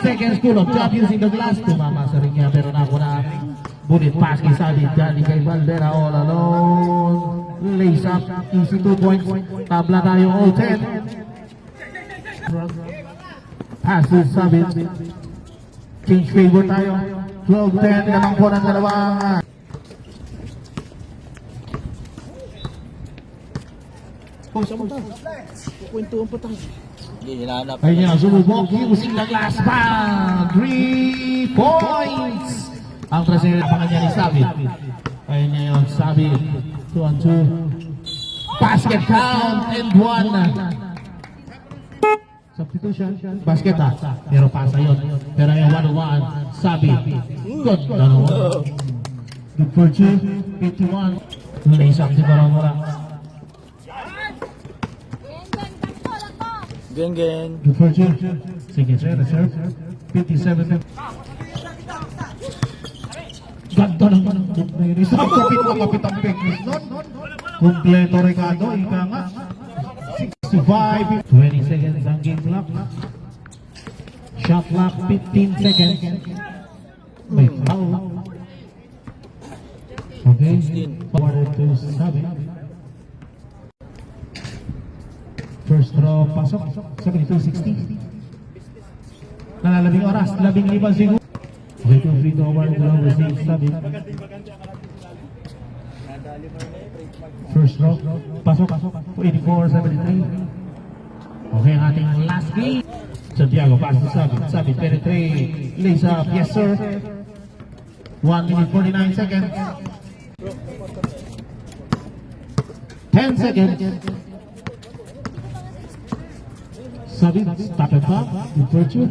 seconds, pull of job using the glass. Tumama sa ring niya, pero nakuna. Bunit pass kay Sabi, dali kay Valvera all alone. Lace up, easy 2 points. Tabla tayo all 10. Pass to Sabi. Change favor tayo. 12-10, lamang po ng dalawang. Kukwentuhan pa tayo. Ayun yan, sumubok using the glass pa. 3 points. Ang present pa kanya ni Sabi. Ayun na yun, Sabi. 2-2. Basket count and 1. Substitution. Basket ha. Pero pasa yun. Pero yung 1-1. Sabi. Good. Good for 2. 51. Lace up si Baramura. Geng. Good for 2. Sige, sir. 57. Ganda naman ang book na yun. Isang kapit ang Pekis nun. Kompleto Ricardo, ika nga. 65. 20 seconds ang game clock. Shot clock, 15 seconds. May foul. Okay. Forward to Sabi. First throw, pasok. 72-60. Nalalabing oras, 15 siguro. Okay, 2 free throw award below receive Sabi. First throw, pasok. 84-73. Okay, ang ating last game. Santiago, pass to Sabi. Sabi, penetrate. Lace up, yes sir. 1 minute 49 seconds. 10 seconds. Sabi, stop and pop. Good for 2.